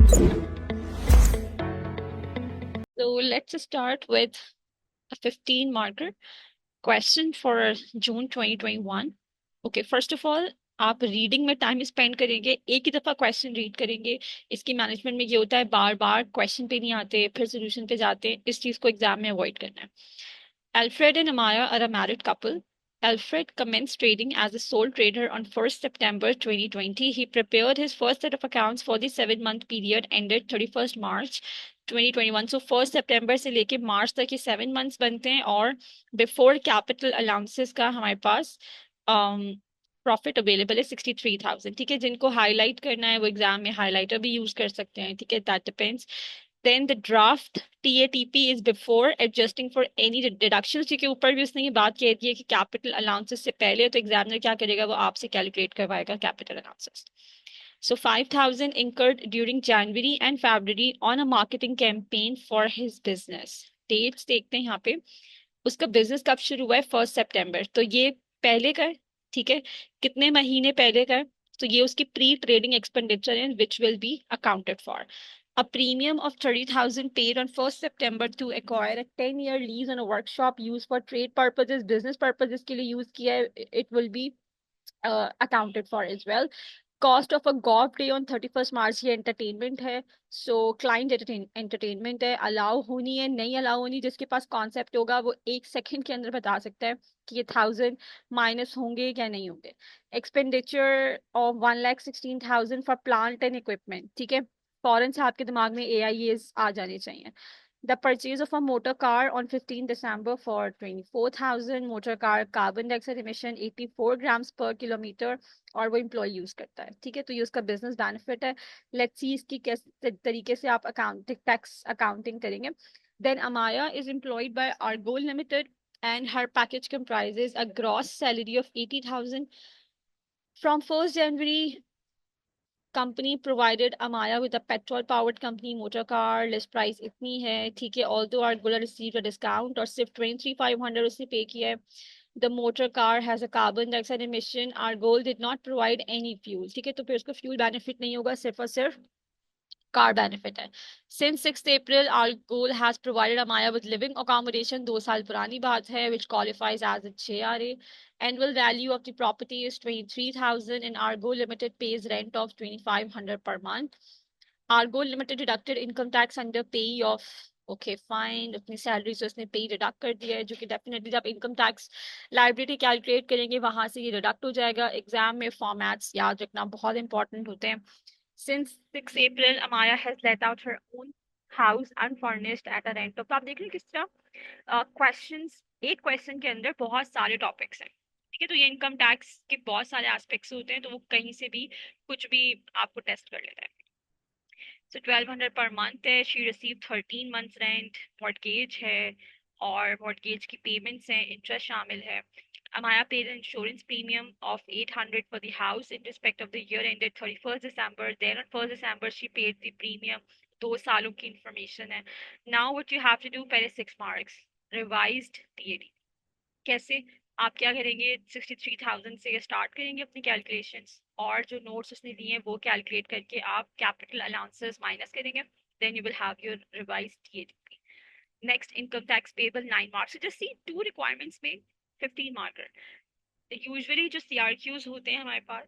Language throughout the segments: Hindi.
So let's start with a 15 marker question for June 2021. Okay, first of all, आप रीडिंग में टाइम स्पेंड करेंगे, एक ही दफा क्वेश्चन रीड करेंगे। इसकी मैनेजमेंट में ये होता है बार बार क्वेश्चन पे नहीं आते फिर सोल्यूशन पे जाते हैं, इस चीज को एग्जाम में अवॉइड करना है। Alfred and Amaya are a married couple. Alfred commenced trading as a sole trader on 1st September 2020. He prepared his first set of accounts for the 7-month period ended 31st March 2021. So 1st September से लेके मार्च तक ये 7 months बनते हैं और बिफोर कैपिटल अलाउंसेस का हमारे पास प्रॉफिट अवेलेबल है 63,000। ठीक है, जिनको हाईलाइट करना है वो एग्जाम में हाईलाइटर भी यूज कर सकते हैं। ठीक है, that depends. Then the draft TATP is before adjusting for any deductions, के ऊपर भी उसने ये बात कह दी है कि कैपिटल अलाउंसेस से पहले तो एग्जामिनर क्या करेगा, वो आपसे कैलकुलेट करवाएगा capital allowances. So 5,000 incurred during January and February on a marketing campaign for his business. Dates देखते हैं यहाँ पे, उसका बिजनेस कब शुरू हुआ है 1 सितंबर, तो ये पहले का है। ठीक है, कितने महीने पहले का है, तो ये उसकी प्री ट्रेडिंग एक्सपेंडिचर है which will be accounted for. A premium of 30,000 paid on 1st September to acquire a 10-year lease on a workshop used for trade purposes, business purposes के लिए यूज किया है, it will be accounted for as well. Cost of a golf day on 31st March ये entertainment है, so client entertainment है। अलाउ होनी है नहीं अलाउ होनी, जिसके पास कॉन्सेप्ट होगा वो 1 सेकंड के अंदर बता सकता है कि ये 1,000 माइनस होंगे या नहीं होंगे। Expenditure of 1,16,000 for plant and equipment. ठीक है, फॉरन से आपके दिमाग में AIAs आ जाने चाहिए। The purchase of a motor car on 15 December for 24,000. Motor car carbon dioxide emission 84 grams per kilometer और वो एम्प्लॉय यूज करता है। ठीक है, तो ये उसका बिजनेस बेनिफिट है। लेट्स सी इसकी किस तरीके से आप अकाउंटिंग टैक्स अकाउंटिंग करेंगे। Then Amaya is employed by Argol limited and her package comprises a gross salary of 80,000 from 1st January. Company provided Amaya with a petrol powered company motor car, list price इतनी है। ठीक है, although Argula received a discount और सिर्फ 23,500 उसने पे किया है। The motor car has a carbon dioxide emission. Our goal did not provide any fuel. ठीक है, तो फिर उसको फ्यूल बेनिफिट नहीं होगा, सिर्फ और सिर्फ कार बेनिफिट है। Since 6th April, our goal has provided Amaya with living accommodation, 2 साल पुरानी बात है, which qualifies as a 6RA. Annual value of the property is 23,000 and Argo Limited pays rent of 2,500 per month. Argo Limited deducted income tax under pay of okay fine, अपनी सैलरी से उसने पे डिडक्ट कर दिया है, जो कि डेफिनेटली जब इनकम टैक्स लाइबिलिटी कैलकुलेट करेंगे वहां से ये डिडक्ट हो जाएगा। एग्जाम में फॉर्मेट्स याद रखना बहुत इंपॉर्टेंट होते हैं। Since 6 April, Amaya has let out her own house unfurnished at a rent. तो आप देख रहे हैं किस तरह क्वेश्चंस, एक क्वेश्चन के अंदर बहुत सारे टॉपिक्स हैं। ठीक है, तो ये इनकम टैक्स के बहुत सारे एस्पेक्ट्स होते हैं, तो वो कहीं से भी कुछ भी आपको टेस्ट कर लेता है। So 1,200 per month है। She received 13 months rent, mortgage है और mortgage की payments हैं, interest शामिल है। Amaya paid an insurance premium of 800 for the house in respect of the year ended 31st December. Then on 1st December she paid the premium। 2 सालों की information है। Now what you have to do, पहले 6 marks revised TAD। कैसे आप क्या करेंगे, 63,000 से स्टार्ट करेंगे अपनी कैलकुलेशंस और जो नोट्स उसने दिए हैं वो कैलकुलेट करके आप कैपिटल अलाउंसेस माइनस करेंगे। Then you will have your revised TADP। Next, income tax payable 9 marks. Just see 2 requirements में 15 मार्कर। यूजुअली जो CRQs होते हैं हमारे पास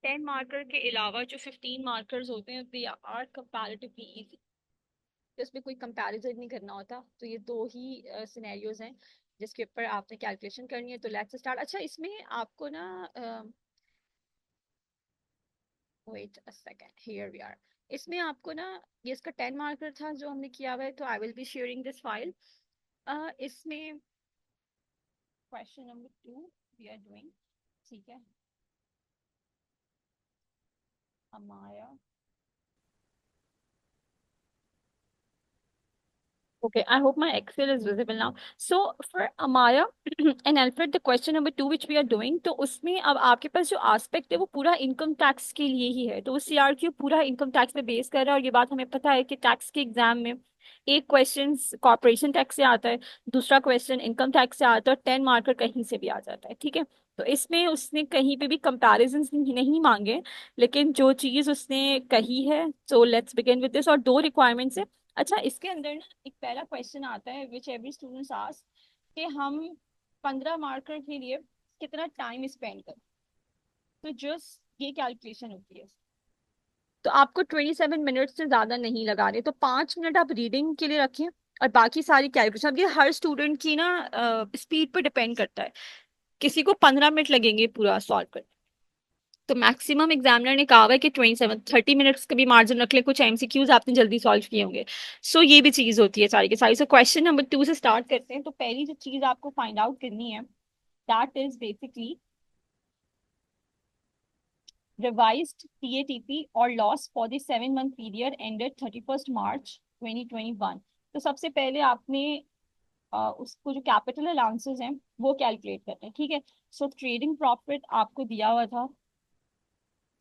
10 मार्कर के अलावा जो 15 मार्कर्स होते हैं दे आर कंपैरेटिवली इजी, इसमें कोई कंपैरिजन नहीं करना होता। तो ये दो ही सिनेरियोज हैं जिसके ऊपर आपने कैलकुलेशन करनी है। तो लेट्स स्टार्ट। अच्छा, इसमें आपको ना wait a second, here we are. इसमें आपको ना ये इसका 10 मार्कर था जो हमने किया हुआ है, तो I will be sharing this file. इसमें question number 2 we are doing. ठीक है, हमारा okay, I hope my Excel is visible now. So for Amaya and Alfred the question number 2 which we are doing, तो उसमें अब आपके पास जो आस्पेक्ट है वो पूरा इनकम टैक्स के लिए ही है, तो CRQ पूरा इनकम टैक्स पे बेस कर रहा है। और ये बात हमें पता है कि टैक्स के एग्जाम में एक क्वेश्चन कॉर्पोरेशन टैक्स से आता है, दूसरा क्वेश्चन इनकम टैक्स से आता है, और 10 मार्कर कहीं से भी आ जाता है। ठीक है, तो इसमें उसने कहीं पे भी कंपैरिजन नहीं मांगे, लेकिन जो चीज उसने कही है, so let's begin with this. और दो रिक्वायरमेंट्स है। अच्छा, इसके अंदर ना एक पहला क्वेश्चन आता है विच एवरी स्टूडेंट्स आस्क, कि हम 15 मार्कर के लिए कितना टाइम स्पेंड करें। तो जस्ट ये कैलकुलेशन होती है। तो आपको 27 मिनट से ज्यादा नहीं लगा रहे, तो 5 मिनट आप रीडिंग के लिए रखें, और बाकी सारी कैलकुलेशन, अब ये हर स्टूडेंट की ना स्पीड पर डिपेंड करता है। किसी को 15 मिनट लगेंगे पूरा सॉल्व करने, तो मैक्सिमम एग्जामिनर ने कहा हुआ है कि 30 मिनट्स का भी मार्जिन रख ले, कुछ MCQs आपने जल्दी सॉल्व किए होंगे। सो ये भी चीज होती है सारी की सारी। सो क्वेश्चन नंबर 2 से स्टार्ट करते हैं। तो पहली जो चीज आपको फाइंड आउट करनी है, that is basically revised PATP or loss for the 7 month period ended 31st March 2021। तो सबसे पहले आपने उसको जो कैपिटल अलाउंसेस हैं वो कैलकुलेट करते हैं। ठीक है, सो ट्रेडिंग प्रॉफिट आपको दिया हुआ था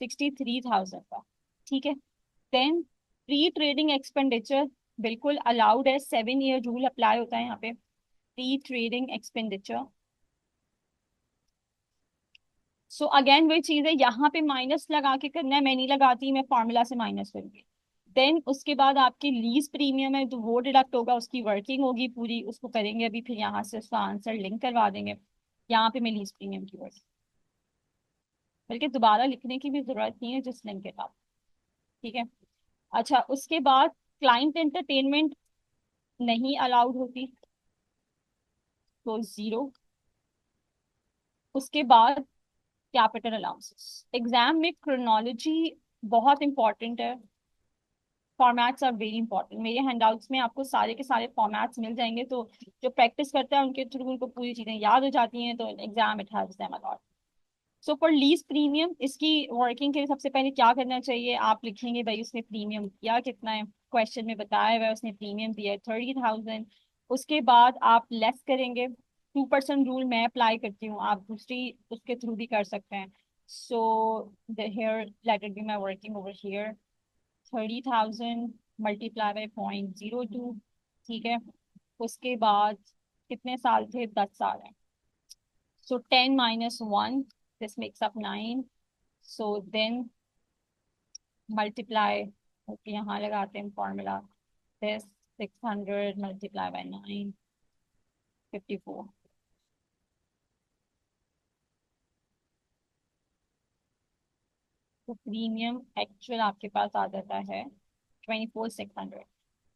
63,000 का। ठीक है, देन प्री ट्रेडिंग एक्सपेंडिचर बिल्कुल अलाउड है, 7 ईयर रूल अप्लाई होता है यहाँ पे। Pre trading expenditure, so again वही चीज है, यहाँ पे माइनस लगा के करना है, मैं नहीं लगाती, मैं फार्मूला से माइनस करूंगी। देन उसके बाद आपकी लीज प्रीमियम है, तो वो डिडक्ट होगा, उसकी वर्किंग होगी पूरी, उसको करेंगे अभी, फिर यहाँ से उसका आंसर लिंक करवा देंगे। यहाँ पे मैं लीज प्रीमियम की वर्ड, बल्कि दोबारा लिखने की भी जरूरत नहीं है, जिस लिंक के साथ। ठीक है, अच्छा उसके बाद क्लाइंट एंटरटेनमेंट नहीं अलाउड होती, तो 0। उसके बाद कैपिटल अलाउंसेस, एग्जाम में क्रोनोलॉजी बहुत इंपॉर्टेंट है, फॉर्मेट्स आर वेरी इंपॉर्टेंट। मेरे हैंडआउट्स में आपको सारे के सारे फॉर्मेट्स मिल जाएंगे, तो जो प्रैक्टिस करता है उनके थ्रू उनको पूरी चीजें याद हो जाती हैं, तो exam it helps them a lot. So for lease premium, इसकी वर्किंग के लिए सबसे पहले क्या करना चाहिए, आप लिखेंगे भाई उसने प्रीमियम दिया कितना है, क्वेश्चन में बताया हुआ है उसने प्रीमियम दिया है 30,000। उसके बाद आप लेस करेंगे, 2% रूल मैं अप्लाई करती हूँ, आप दूसरी उसके थ्रू भी कर सकते हैं। So the here let it be my working over here, 30,000 multiply by 0.02। ठीक है, उसके बाद कितने साल थे, 10 साल है, so 10 - 1, this makes up 9। So then multiply, okay यहाँ लगाते हैं फॉर्मूला, दिस 600 मल्टीप्लाई बाई 9, 54। तो प्रीमियम एक्चुअल आपके पास आ जाता है 24,600।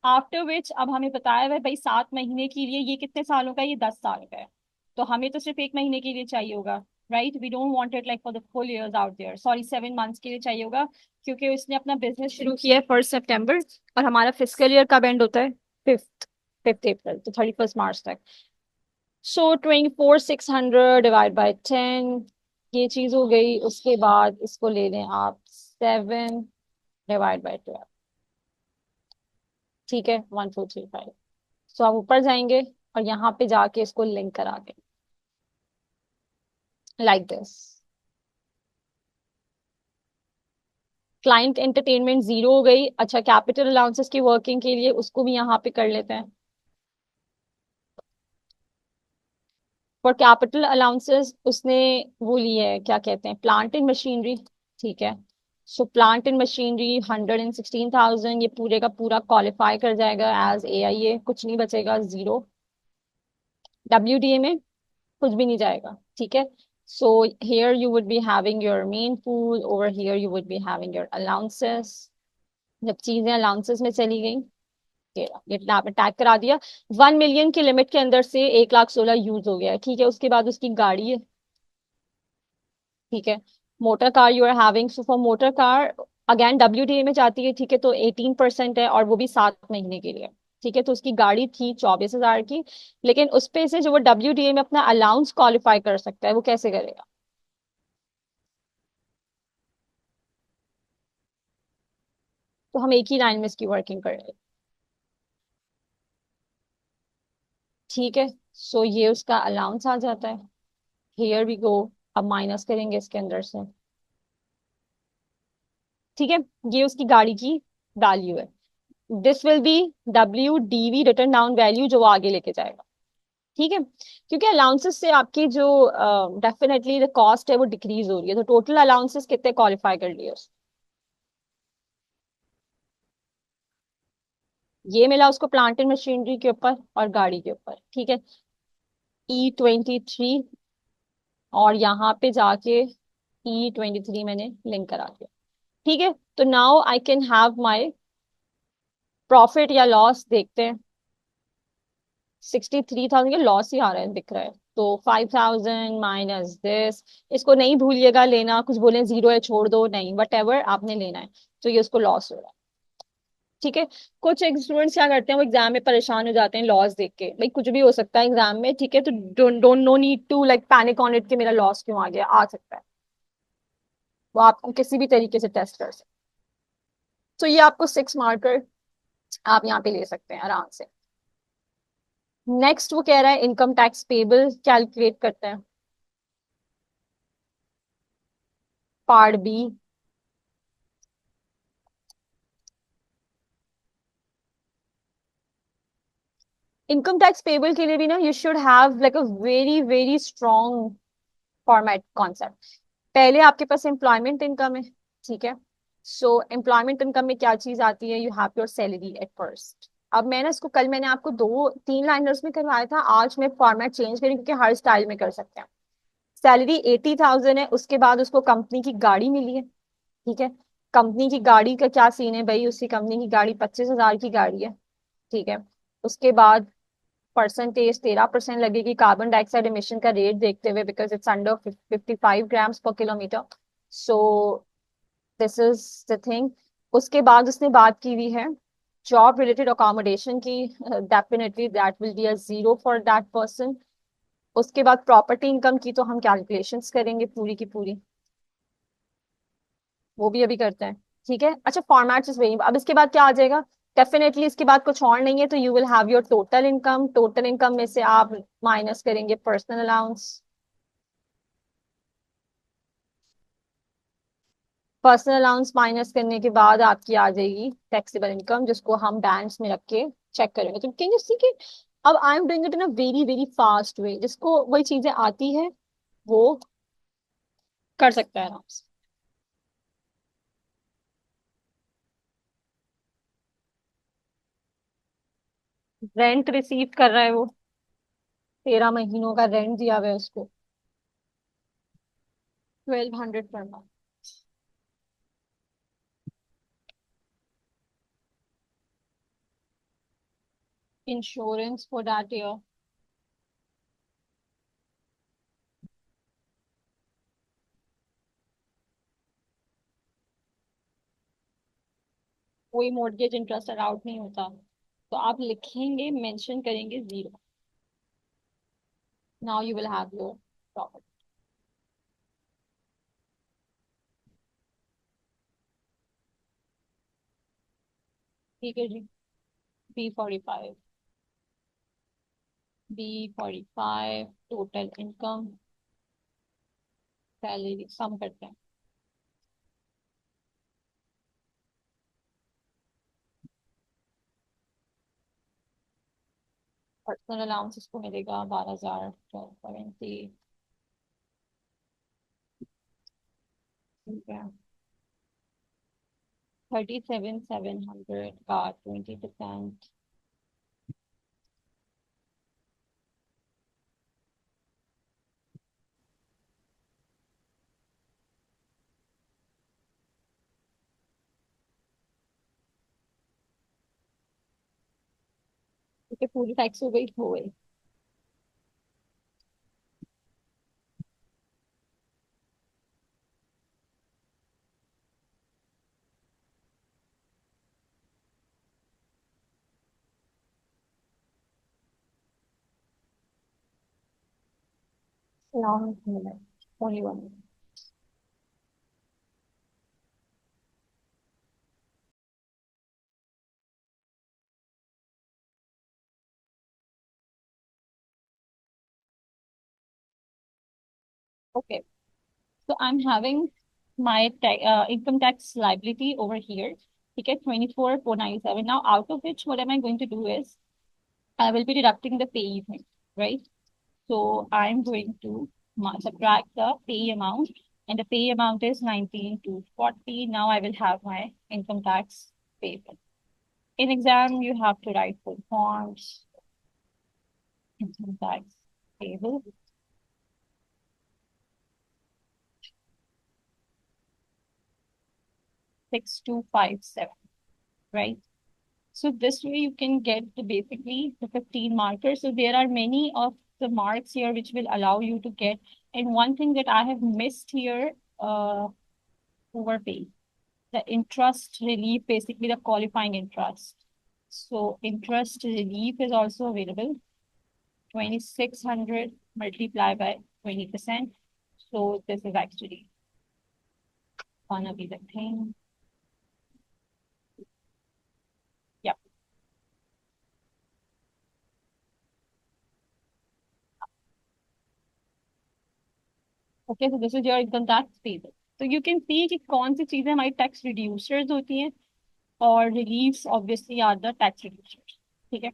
आफ्टर विच, अब हमें बताया हुआ है भाई 7 महीने के लिए, ये कितने सालों का है, ये 10 साल का है, तो हमें तो सिर्फ 1 महीने के लिए चाहिए होगा, right. We don't want it like for the full years out there, sorry 7 months के लिए चाहिए होगा, क्योंकि उसने अपना बिजनेस शुरू किया है 1 सितंबर, और हमारा फिजिकल ईयर कब एंड होता है, 5th अप्रैल, तो 31st मार्च तक। सो 24,600 डिवाइड बाई 10, ये चीज हो गई। उसके बाद इसको ले लें आप 7 डिवाइड बाई 12, ठीक है, 1435। सो आप ऊपर जाएंगे और यहाँ पे जाके इसको लिंक करा दें लाइक दिस। क्लाइंट एंटरटेनमेंट 0 हो गई। अच्छा, कैपिटल अलाउंसेस की वर्किंग के लिए उसको भी यहाँ पे कर लेते हैं। फॉर कैपिटल अलाउंसेस उसने वो लिए है, क्या कहते हैं, प्लांट एंड मशीनरी। ठीक है, सो प्लांट एंड मशीनरी 116,000, ये पूरे का पूरा क्वालिफाई कर जाएगा एज AIA, कुछ नहीं बचेगा, 0। WDA में कुछ भी नहीं जाएगा। ठीक है, so here you would be having your main pool, over here you would be having your allowances। जब चीजें अलाउंसेस में चली गई, ये आपने टैग करा दिया। 1 मिलियन की लिमिट के अंदर से 1,16,000 यूज हो गया है। ठीक है, उसके बाद उसकी गाड़ी है। ठीक है, motor car you are having, so for motor car again WDA में जाती है। ठीक है, तो 18% है, और वो भी 7 महीने के लिए। ठीक है, तो उसकी गाड़ी थी 24,000 की, लेकिन उस पे से जो वो WDA में अपना अलाउंस क्वालिफाई कर सकता है, वो कैसे करेगा। तो हम एक ही लाइन में इसकी वर्किंग कर रहे हैं। ठीक है, सो ये उसका अलाउंस आ जाता है। Here we go. अब माइनस करेंगे इसके अंदर से। ठीक है, ये उसकी गाड़ी की वैल्यू है। This will be WDV, return down value, जो वो आगे लेके जाएगा। ठीक है, क्योंकि अलाउंसेस से आपकी जो डेफिनेटली द कॉस्ट है वो डिक्रीज हो रही है। तो टोटल अलाउंसेस कितने क्वालिफाई कर लिए उसने? ये मिला उसको प्लांट एंड मशीनरी के ऊपर और गाड़ी के ऊपर। ठीक है, E23, और यहाँ पे जाके E23 मैंने लिंक करा दिया। ठीक है, तो now I can have my profit या लॉस, देखते हैं। 63,000 के लॉस ही आ रहा है, दिख रहा है। तो 5,000 माइनस दिस। इसको नहीं भूलिएगा लेना, कुछ बोले जीरो है छोड़ दो, नहीं, वट एवर आपने लेना है। तो ये उसको लॉस हो रहा है। ठीक है, कुछ स्टूडेंट्स क्या करते हैं, वो एग्जाम में परेशान हो जाते हैं लॉस देख के। भाई कुछ भी हो सकता है एग्जाम में, ठीक है, तो don't no need to like panic on it कि मेरा लॉस क्यों आ गया, आ सकता है। वो आपको किसी भी तरीके से टेस्ट कर सकते। तो ये आपको 6 मार्कर आप यहाँ पे ले सकते हैं आराम से। नेक्स्ट वो कह रहा है इनकम टैक्स पेबल कैलकुलेट करते हैं। Part B. Income tax payable के लिए भी ना, you should have like a very very strong format concept. पहले आपके पास एम्प्लॉयमेंट इनकम है। ठीक है, सो एम्प्लॉयमेंट इनकम में क्या चीज आती है, you have your salary at first. अब मैं ना इसको कल मैंने आपको 2-3 लाइनर्स में करवाया था, आज मैं फॉर्मेट चेंज करी क्योंकि हर स्टाइल में कर सकते हैं। सैलरी 80,000 है, उसके बाद उसको कंपनी की गाड़ी मिली है। ठीक है, कंपनी की गाड़ी का क्या सीन है भाई, उसकी कंपनी की गाड़ी 25,000 की गाड़ी है। ठीक है, उसके बाद परसेंटेज 13% लगेगी कार्बन डाइऑक्साइड एमिशन का रेट देखते हुए, बिकॉज इट्स अंडर 55 ग्राम्स पर kilometre. So this is the thing. उसके बाद उसने बात की हुई है जॉब रिलेटेड अकोमोडेशन की। Definitely that will be a zero for that person. उसके बाद प्रॉपर्टी इनकम की तो हम कैलकुलेशंस करेंगे पूरी की पूरी, वो भी अभी करते हैं। ठीक है, अच्छा, फॉर्मेट इज वेरी। अब इसके बाद क्या आ जाएगा, डेफिनेटली इसके बाद कुछ और नहीं है, तो you will have your total income. Total income में से आप माइनस करेंगे personal allowance. Personal allowance minus करने के बाद आपकी आ जाएगी टैक्सेबल इनकम, जिसको हम बैंड्स में रख के चेक करेंगे। तो कैन यू सी कि अब I am doing it in a very very fast way, जिसको वही चीजें आती है वो कर सकता है आराम से। रेंट रिसीव कर रहा है वो, 13 महीनों का रेंट दिया हुआ है उसको, 1200 पर month. Insurance for that year. कोई मॉर्गेज इंटरेस्ट अलाउड नहीं होता, तो आप लिखेंगे, मेंशन करेंगे zero. Now you will have your profit. ठीक है जी। B45। B45 total income, salary sum करते हैं। पर्सनल अलाउंस इसको मिलेगा 12,070। ठीक है, 37,700 का 20%। ठीक है, पूरी टैक्स हो गई। Now, only 1 minute. Okay, so I'm having my income tax liability over here. ठीक है, 24,497. Now, out of which, what am I going to do is I will be deducting the pay thing, right? So I'm going to subtract the pay amount, and the pay amount is 19,240. Now I will have my income tax payable. In exam, you have to write full forms, income tax payable. $6,257, right? So this way you can get basically the 15 markers. So there are many of the marks here which will allow you to get. And one thing that I have missed here, overpay, the interest relief, basically the qualifying interest. So interest relief is also available. 2,600 multiplied by 20%. So this is actually gonna be the thing. Yep. Okay, so this is your income tax payable. So you can see कि कौन सी चीजें हमारी tax reducers होती हैं और reliefs obviously are the tax reducers. ठीक है.